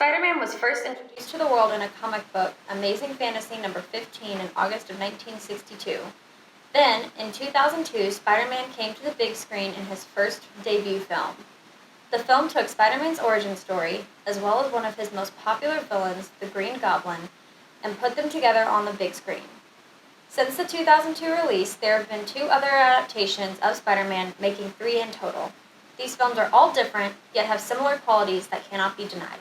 Spider-Man was first introduced to the world in a comic book, Amazing Fantasy number 15, in August of 1962. Then, in 2002, Spider-Man came to the big screen in his first debut film. The film took Spider-Man's origin story, as well as one of his most popular villains, the Green Goblin, and put them together on the big screen. Since the 2002 release, there have been 2 other adaptations of Spider-Man, making 3 in total. These films are all different, yet have similar qualities that cannot be denied.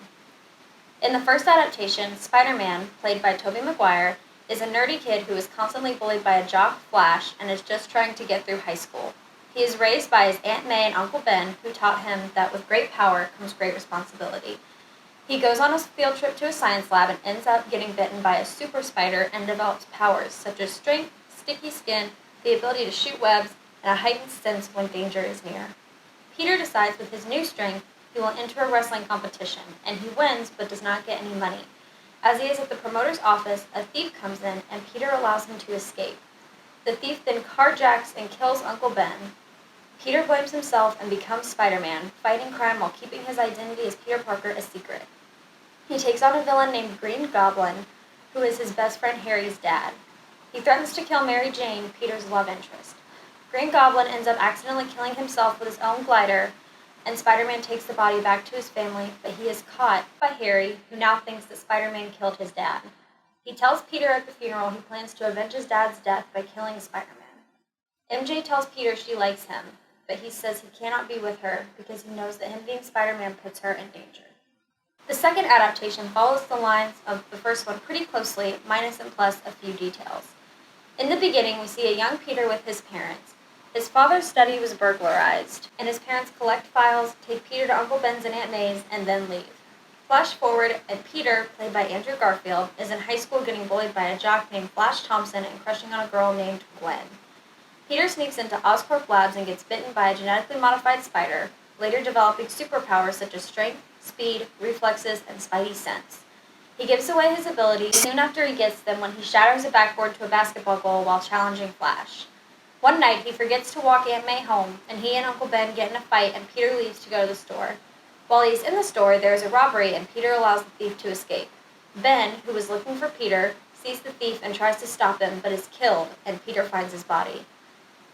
In the first adaptation, Spider-Man, played by Tobey Maguire, is a nerdy kid who is constantly bullied by a jock, Flash, and is just trying to get through high school. He is raised by his Aunt May and Uncle Ben, who taught him that with great power comes great responsibility. He goes on a field trip to a science lab and ends up getting bitten by a super spider and develops powers such as strength, sticky skin, the ability to shoot webs, and a heightened sense when danger is near. Peter decides with his new strength he will enter a wrestling competition, and he wins but does not get any money. As he is at the promoter's office, a thief comes in, and Peter allows him to escape. The thief then carjacks and kills Uncle Ben. Peter blames himself and becomes Spider-Man, fighting crime while keeping his identity as Peter Parker a secret. He takes on a villain named Green Goblin, who is his best friend Harry's dad. He threatens to kill Mary Jane, Peter's love interest. Green Goblin ends up accidentally killing himself with his own glider, and Spider-Man takes the body back to his family, but he is caught by Harry, who now thinks that Spider-Man killed his dad. He tells Peter at the funeral he plans to avenge his dad's death by killing Spider-Man. MJ tells Peter she likes him, but he says he cannot be with her because he knows that him being Spider-Man puts her in danger. The second adaptation follows the lines of the first one pretty closely, minus and plus a few details. In the beginning, we see a young Peter with his parents. His father's study was burglarized, and his parents collect files, take Peter to Uncle Ben's and Aunt May's, and then leave. Flash forward, and Peter, played by Andrew Garfield, is in high school getting bullied by a jock named Flash Thompson and crushing on a girl named Gwen. Peter sneaks into Oscorp Labs and gets bitten by a genetically modified spider, later developing superpowers such as strength, speed, reflexes, and spidey sense. He gives away his abilities soon after he gets them when he shatters a backboard to a basketball goal while challenging Flash. One night, he forgets to walk Aunt May home, and he and Uncle Ben get in a fight, and Peter leaves to go to the store. While he's in the store, there is a robbery, and Peter allows the thief to escape. Ben, who is looking for Peter, sees the thief and tries to stop him, but is killed, and Peter finds his body.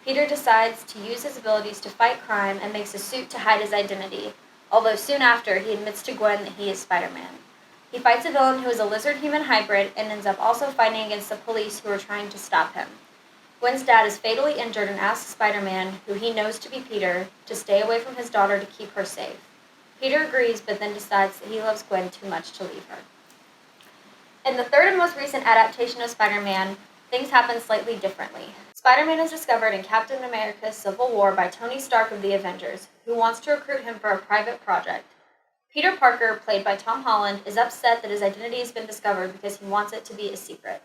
Peter decides to use his abilities to fight crime and makes a suit to hide his identity, although soon after, he admits to Gwen that he is Spider-Man. He fights a villain who is a lizard-human hybrid and ends up also fighting against the police who are trying to stop him. Gwen's dad is fatally injured and asks Spider-Man, who he knows to be Peter, to stay away from his daughter to keep her safe. Peter agrees, but then decides that he loves Gwen too much to leave her. In the third and most recent adaptation of Spider-Man, things happen slightly differently. Spider-Man is discovered in Captain America's Civil War by Tony Stark of the Avengers, who wants to recruit him for a private project. Peter Parker, played by Tom Holland, is upset that his identity has been discovered because he wants it to be a secret.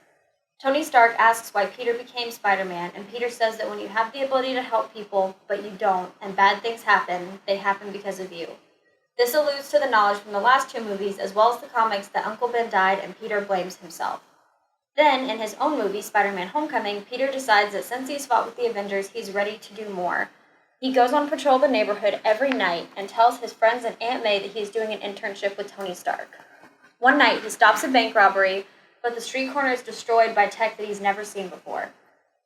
Tony Stark asks why Peter became Spider-Man, and Peter says that when you have the ability to help people, but you don't, and bad things happen, they happen because of you. This alludes to the knowledge from the last 2 movies, as well as the comics, that Uncle Ben died and Peter blames himself. Then, in his own movie, Spider-Man Homecoming, Peter decides that since he's fought with the Avengers, he's ready to do more. He goes on patrol the neighborhood every night and tells his friends and Aunt May that he is doing an internship with Tony Stark. One night, he stops a bank robbery, but the street corner is destroyed by tech that he's never seen before.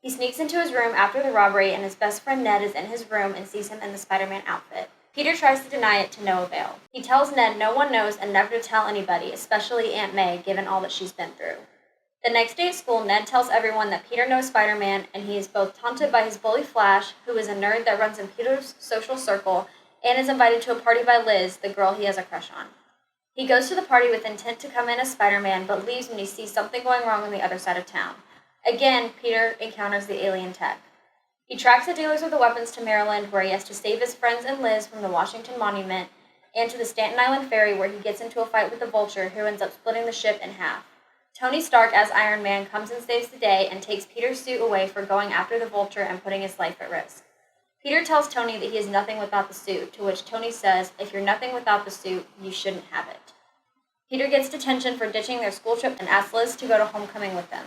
He sneaks into his room after the robbery, and his best friend Ned is in his room and sees him in the Spider-Man outfit. Peter tries to deny it to no avail. He tells Ned no one knows and never to tell anybody, especially Aunt May, given all that she's been through. The next day at school, Ned tells everyone that Peter knows Spider-Man, and he is both taunted by his bully Flash, who is a nerd that runs in Peter's social circle, and is invited to a party by Liz, the girl he has a crush on. He goes to the party with intent to come in as Spider-Man, but leaves when he sees something going wrong on the other side of town. Again, Peter encounters the alien tech. He tracks the dealers of the weapons to Maryland, where he has to save his friends and Liz from the Washington Monument, and to the Staten Island ferry, where he gets into a fight with the Vulture, who ends up splitting the ship in half. Tony Stark, as Iron Man, comes and saves the day and takes Peter's suit away for going after the Vulture and putting his life at risk. Peter tells Tony that he is nothing without the suit, to which Tony says, if you're nothing without the suit, you shouldn't have it. Peter gets detention for ditching their school trip and asks Liz to go to homecoming with them.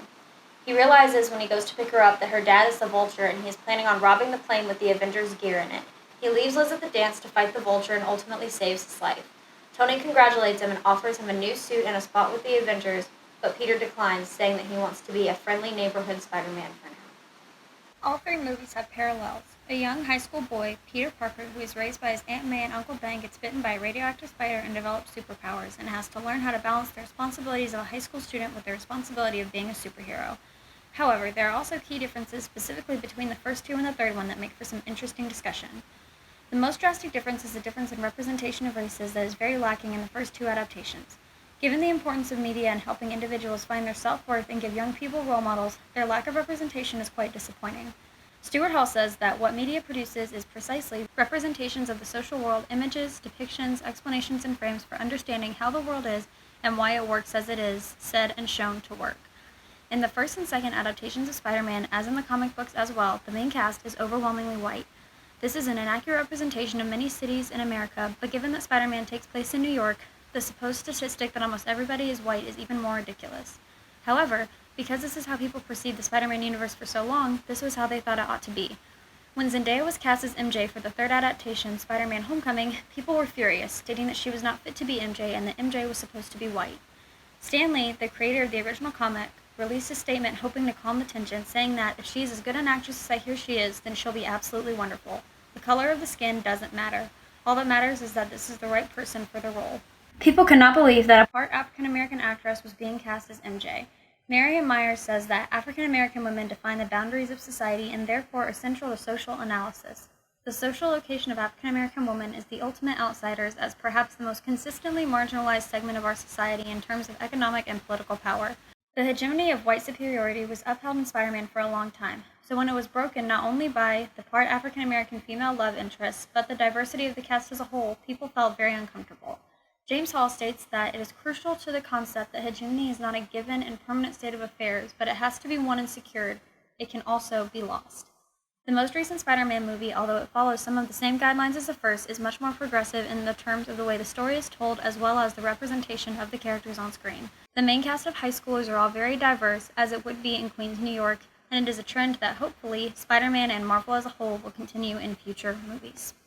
He realizes when he goes to pick her up that her dad is the Vulture and he is planning on robbing the plane with the Avengers gear in it. He leaves Liz at the dance to fight the Vulture and ultimately saves his life. Tony congratulates him and offers him a new suit and a spot with the Avengers, but Peter declines, saying that he wants to be a friendly neighborhood Spider-Man for now. All three movies have parallels. A young high school boy, Peter Parker, who is raised by his Aunt May and Uncle Ben, gets bitten by a radioactive spider and develops superpowers, and has to learn how to balance the responsibilities of a high school student with the responsibility of being a superhero. However, there are also key differences specifically between the first two and the third one that make for some interesting discussion. The most drastic difference is the difference in representation of races that is very lacking in the first two adaptations. Given the importance of media and helping individuals find their self-worth and give young people role models, their lack of representation is quite disappointing. Stuart Hall says that what media produces is precisely representations of the social world, images, depictions, explanations, and frames for understanding how the world is and why it works as it is, said and shown to work. In the first and second adaptations of Spider-Man, as in the comic books as well, the main cast is overwhelmingly white. This is an inaccurate representation of many cities in America, but given that Spider-Man takes place in New York, the supposed statistic that almost everybody is white is even more ridiculous. However, because this is how people perceived the Spider-Man universe for so long, this was how they thought it ought to be. When Zendaya was cast as MJ for the third adaptation, Spider-Man Homecoming, people were furious, stating that she was not fit to be MJ and that MJ was supposed to be white. Stan Lee, the creator of the original comic, released a statement hoping to calm the tension, saying that if she is as good an actress as I hear she is, then she'll be absolutely wonderful. The color of the skin doesn't matter. All that matters is that this is the right person for the role. People could not believe that a part African-American actress was being cast as MJ. Marian Myers says that African-American women define the boundaries of society and therefore are central to social analysis. The social location of African-American women is the ultimate outsiders as perhaps the most consistently marginalized segment of our society in terms of economic and political power. The hegemony of white superiority was upheld in Spider-Man for a long time, so when it was broken not only by the part African-American female love interests, but the diversity of the cast as a whole, people felt very uncomfortable. James Hall states that it is crucial to the concept that hegemony is not a given and permanent state of affairs, but it has to be won and secured. It can also be lost. The most recent Spider-Man movie, although it follows some of the same guidelines as the first, is much more progressive in the terms of the way the story is told as well as the representation of the characters on screen. The main cast of high schoolers are all very diverse, as it would be in Queens, New York, and it is a trend that hopefully Spider-Man and Marvel as a whole will continue in future movies.